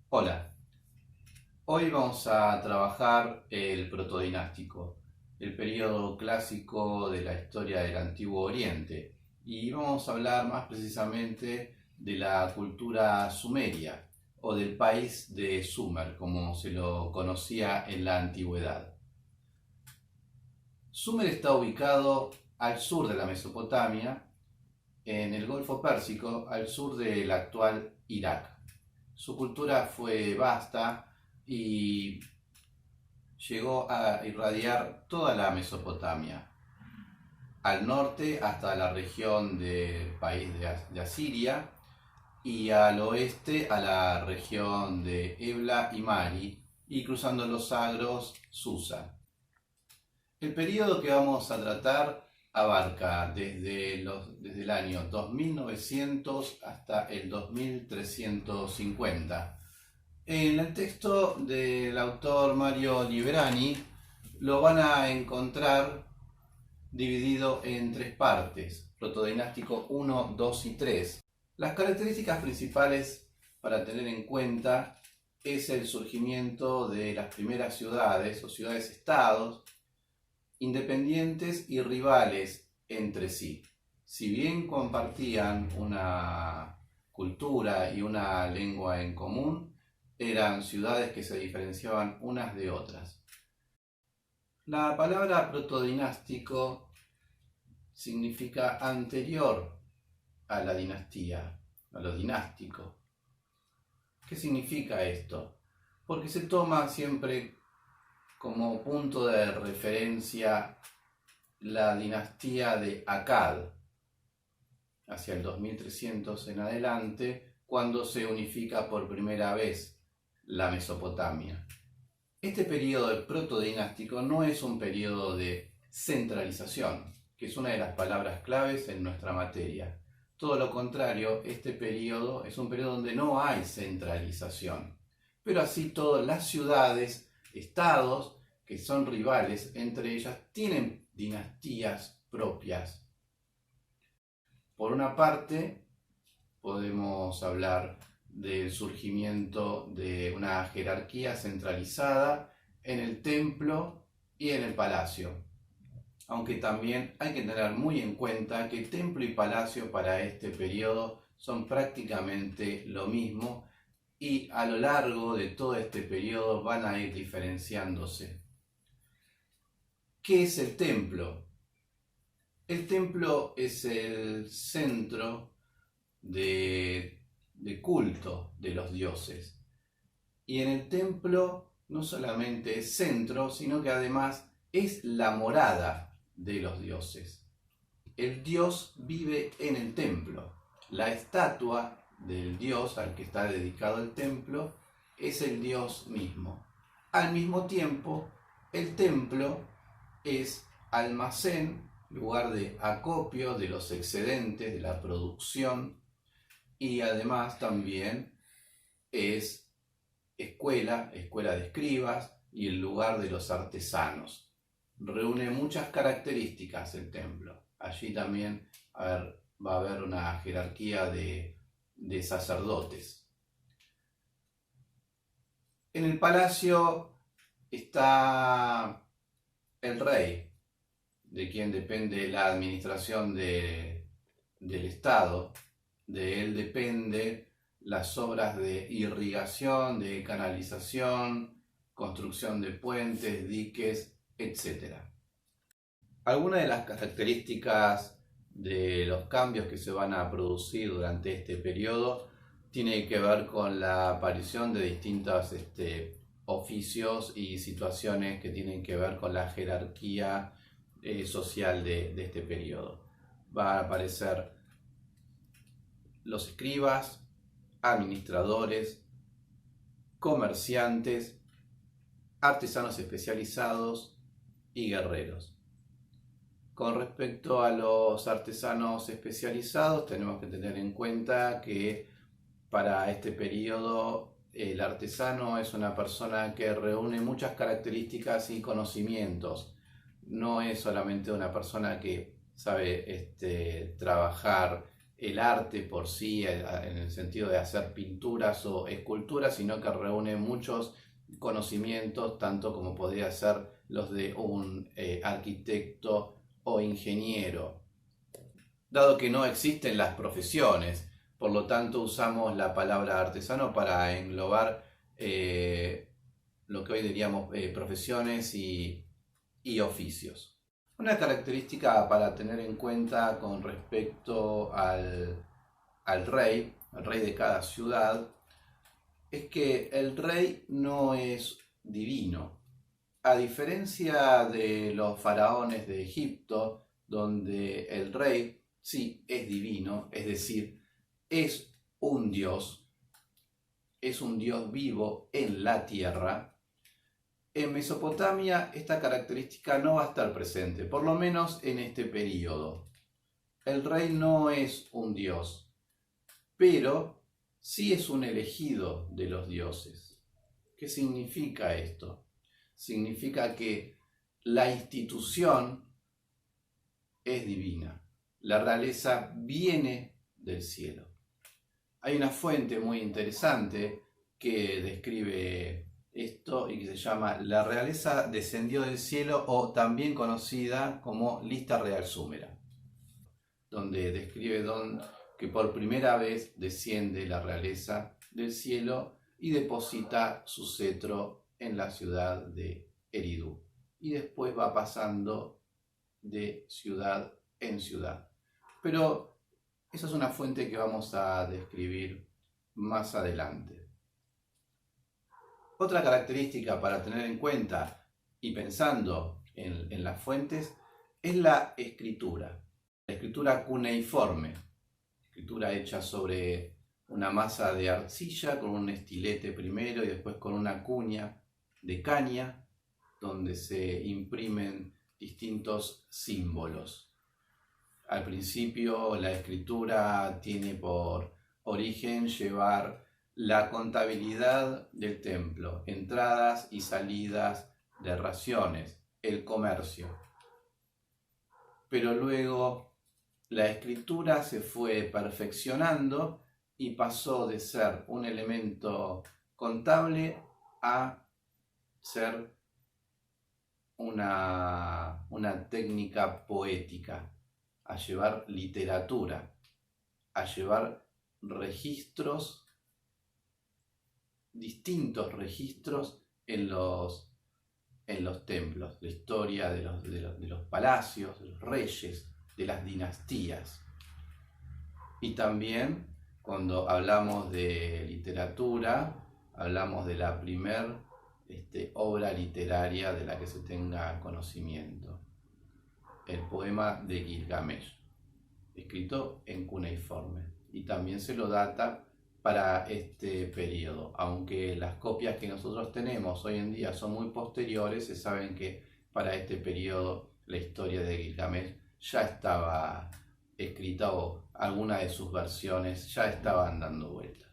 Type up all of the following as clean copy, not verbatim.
Hola, hoy vamos a trabajar el protodinástico, el periodo clásico de la historia del Antiguo Oriente, y vamos a hablar más precisamente de la cultura sumeria o del país de Sumer, como se lo conocía en la antigüedad. Sumer está ubicado al sur de la Mesopotamia, en el Golfo Pérsico, al sur del actual Irak. Su cultura fue vasta y llegó a irradiar toda la Mesopotamia, al norte hasta la región del país de Asiria y al oeste a la región de Ebla y Mari y cruzando los Sagros, Susa. El periodo que vamos a tratar abarca desde el año 2900 hasta el 2350. En el texto del autor Mario Liverani lo van a encontrar dividido en tres partes, protodinástico 1, 2 y 3. Las características principales para tener en cuenta es el surgimiento de las primeras ciudades o ciudades-estados independientes y rivales entre sí. Si bien compartían una cultura y una lengua en común, eran ciudades que se diferenciaban unas de otras. La palabra protodinástico significa anterior a la dinastía, a lo dinástico. ¿Qué significa esto? Porque se toma siempre como punto de referencia la dinastía de Akkad, hacia el 2300 en adelante, cuando se unifica por primera vez la Mesopotamia. Este periodo protodinástico no es un periodo de centralización, que es una de las palabras claves en nuestra materia. Todo lo contrario, este periodo es un periodo donde no hay centralización, pero así todas las ciudades, estados, que son rivales entre ellas, tienen dinastías propias. Por una parte, podemos hablar del surgimiento de una jerarquía centralizada en el templo y en el palacio. Aunque también hay que tener muy en cuenta que templo y palacio para este periodo son prácticamente lo mismo y a lo largo de todo este periodo van a ir diferenciándose. ¿Qué es el templo? El templo es el centro de culto de los dioses. Y en el templo no solamente es centro, sino que además es la morada de los dioses. El dios vive en el templo. La estatua del dios al que está dedicado el templo es el dios mismo. Al mismo tiempo, el templo es almacén, lugar de acopio de los excedentes de la producción, y además también es escuela de escribas y el lugar de los artesanos. Reúne muchas características el templo. Allí también va a haber una jerarquía de sacerdotes. En el palacio está el rey, de quien depende la administración del Estado. De él depende las obras de irrigación, de canalización, construcción de puentes, diques, etc. Algunas de las características de los cambios que se van a producir durante este periodo tiene que ver con la aparición de distintos oficios y situaciones que tienen que ver con la jerarquía social de este periodo. Va a aparecer los escribas, administradores, comerciantes, artesanos especializados y guerreros. Con respecto a los artesanos especializados, tenemos que tener en cuenta que para este periodo el artesano es una persona que reúne muchas características y conocimientos. No es solamente una persona que sabe trabajar el arte por sí, en el sentido de hacer pinturas o esculturas, sino que reúne muchos conocimientos, tanto como podría ser los de un arquitecto o ingeniero. Dado que no existen las profesiones, por lo tanto usamos la palabra artesano para englobar lo que hoy diríamos profesiones y oficios. Una característica para tener en cuenta con respecto al rey de cada ciudad, es que el rey no es divino. A diferencia de los faraones de Egipto, donde el rey sí es divino, es decir, es un dios vivo en la tierra, en Mesopotamia esta característica no va a estar presente, por lo menos en este periodo. El rey no es un dios, pero sí es un elegido de los dioses. ¿Qué significa esto? Significa que la institución es divina. La realeza viene del cielo. Hay una fuente muy interesante que describe esto y que se llama La realeza descendió del cielo, o también conocida como Lista Real Súmera, donde describe que por primera vez desciende la realeza del cielo y deposita su cetro en la ciudad de Eridu, y después va pasando de ciudad en ciudad. Pero esa es una fuente que vamos a describir más adelante. Otra característica para tener en cuenta y pensando en las fuentes es la escritura. La escritura cuneiforme, escritura hecha sobre una masa de arcilla con un estilete primero y después con una cuña de caña, donde se imprimen distintos símbolos. Al principio la escritura tiene por origen llevar la contabilidad del templo, entradas y salidas de raciones, el comercio. Pero luego la escritura se fue perfeccionando y pasó de ser un elemento contable a ser una técnica poética, a llevar literatura, a llevar registros, distintos registros en los templos, la historia de los palacios, de los reyes, de las dinastías. Y también cuando hablamos de literatura, hablamos de la primer obra literaria de la que se tenga conocimiento, el poema de Gilgamesh, escrito en cuneiforme, y también se lo data para este periodo. Aunque las copias que nosotros tenemos hoy en día son muy posteriores, se saben que para este periodo la historia de Gilgamesh ya estaba escrita, o algunas de sus versiones ya estaban dando vueltas.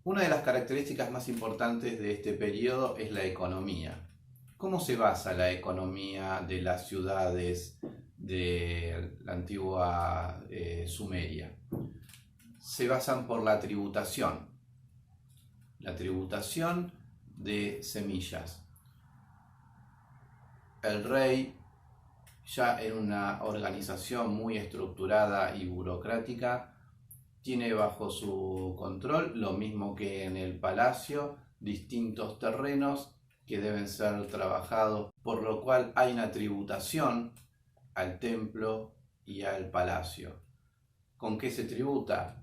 Una de las características más importantes de este periodo es la economía. ¿Cómo se basa la economía de las ciudades de la antigua Sumeria? Se basan por la tributación de semillas. El rey, ya en una organización muy estructurada y burocrática, tiene bajo su control, lo mismo que en el palacio, distintos terrenos que deben ser trabajados, por lo cual hay una tributación al templo y al palacio. ¿Con qué se tributa?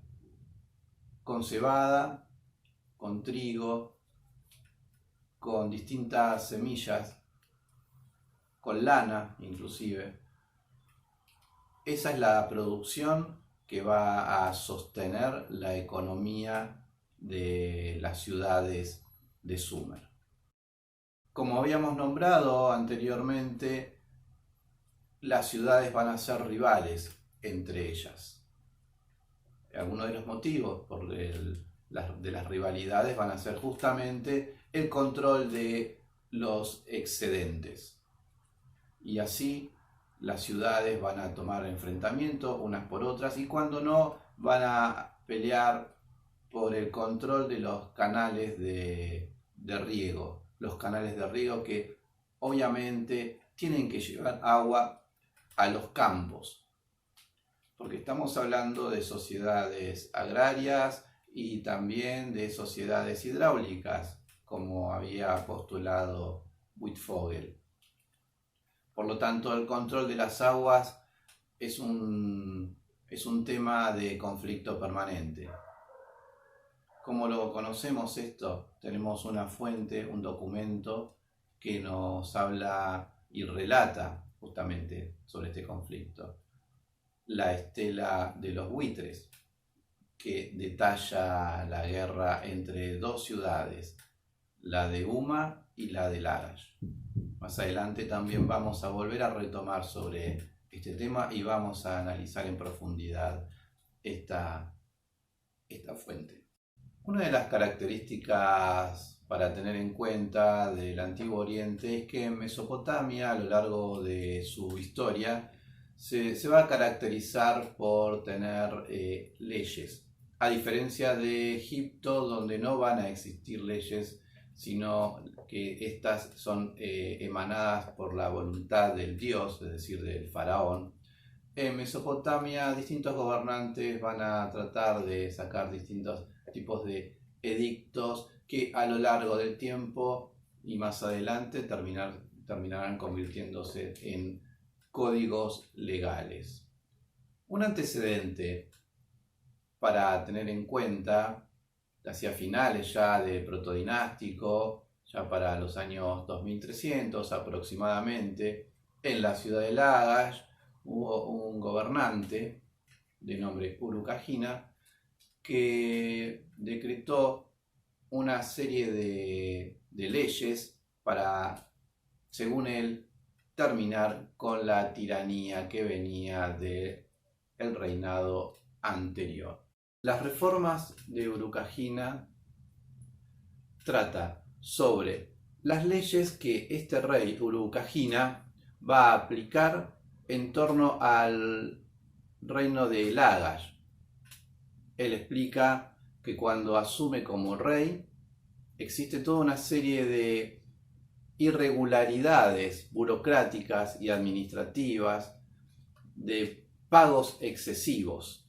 Con cebada, con trigo, con distintas semillas, con lana inclusive. Esa es la producción que va a sostener la economía de las ciudades de Sumer. Como habíamos nombrado anteriormente, las ciudades van a ser rivales entre ellas. Algunos de los motivos de las rivalidades van a ser justamente el control de los excedentes. Y así las ciudades van a tomar enfrentamiento unas por otras y cuando no van a pelear por el control de los canales de riego. Los canales de riego que obviamente tienen que llevar agua a los campos, porque estamos hablando de sociedades agrarias y también de sociedades hidráulicas, como había postulado Wittfogel. Por lo tanto, el control de las aguas es un tema de conflicto permanente. ¿Cómo lo conocemos esto? Tenemos una fuente, un documento que nos habla y relata justamente sobre este conflicto. La estela de los buitres, que detalla la guerra entre dos ciudades, la de Umma y la de Lagash. Más adelante también vamos a volver a retomar sobre este tema y vamos a analizar en profundidad esta fuente. Una de las características para tener en cuenta del Antiguo Oriente es que en Mesopotamia, a lo largo de su historia, se va a caracterizar por tener leyes, a diferencia de Egipto, donde no van a existir leyes, sino que estas son emanadas por la voluntad del dios, es decir, del faraón. En Mesopotamia, distintos gobernantes van a tratar de sacar distintos tipos de edictos que a lo largo del tiempo y más adelante terminarán convirtiéndose en códigos legales. Un antecedente para tener en cuenta, hacia finales ya del protodinástico, ya para los años 2300 aproximadamente, en la ciudad de Lagash hubo un gobernante de nombre Urukagina que decretó una serie de leyes para, según él, terminar con la tiranía que venía del reinado anterior. Las reformas de Urukagina trata sobre las leyes que este rey Urukagina va a aplicar en torno al reino de Lagash. Él explica que cuando asume como rey existe toda una serie de irregularidades burocráticas y administrativas, de pagos excesivos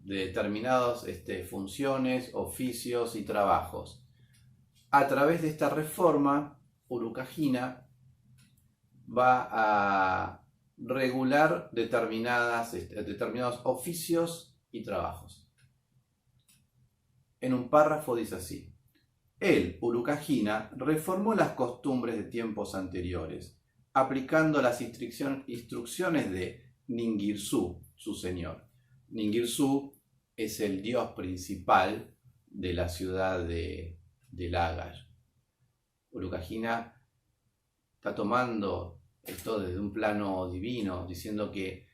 de determinadas funciones, oficios y trabajos. A través de esta reforma, Urukagina va a regular determinados oficios y trabajos. En un párrafo dice así: él, Urukagina, reformó las costumbres de tiempos anteriores, aplicando las instrucciones de Ningirsu, su señor. Ningirsu es el dios principal de la ciudad de Lagash. Urukagina está tomando esto desde un plano divino, diciendo que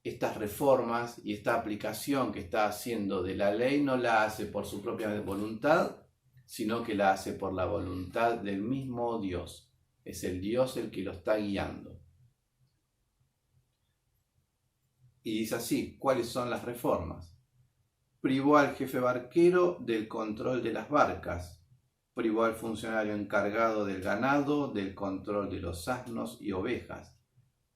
estas reformas y esta aplicación que está haciendo de la ley no la hace por su propia voluntad, sino que la hace por la voluntad del mismo Dios. Es el Dios el que lo está guiando. Y dice así: ¿cuáles son las reformas? Privó al jefe barquero del control de las barcas, privó al funcionario encargado del ganado del control de los asnos y ovejas,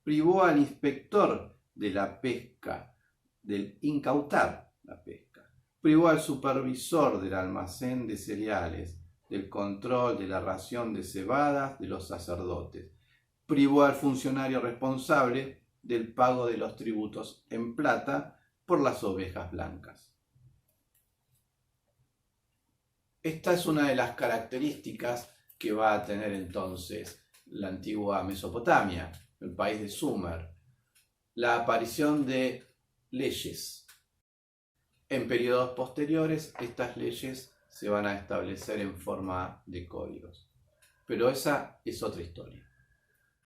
privó al inspector de la pesca del incautar la pesca, privó al supervisor del almacén de cereales del control de la ración de cebadas de los sacerdotes, privó al funcionario responsable del pago de los tributos en plata por las ovejas blancas. Esta es una de las características que va a tener entonces la antigua Mesopotamia, el país de Sumer: la aparición de leyes. En periodos posteriores, estas leyes se van a establecer en forma de códigos. Pero esa es otra historia.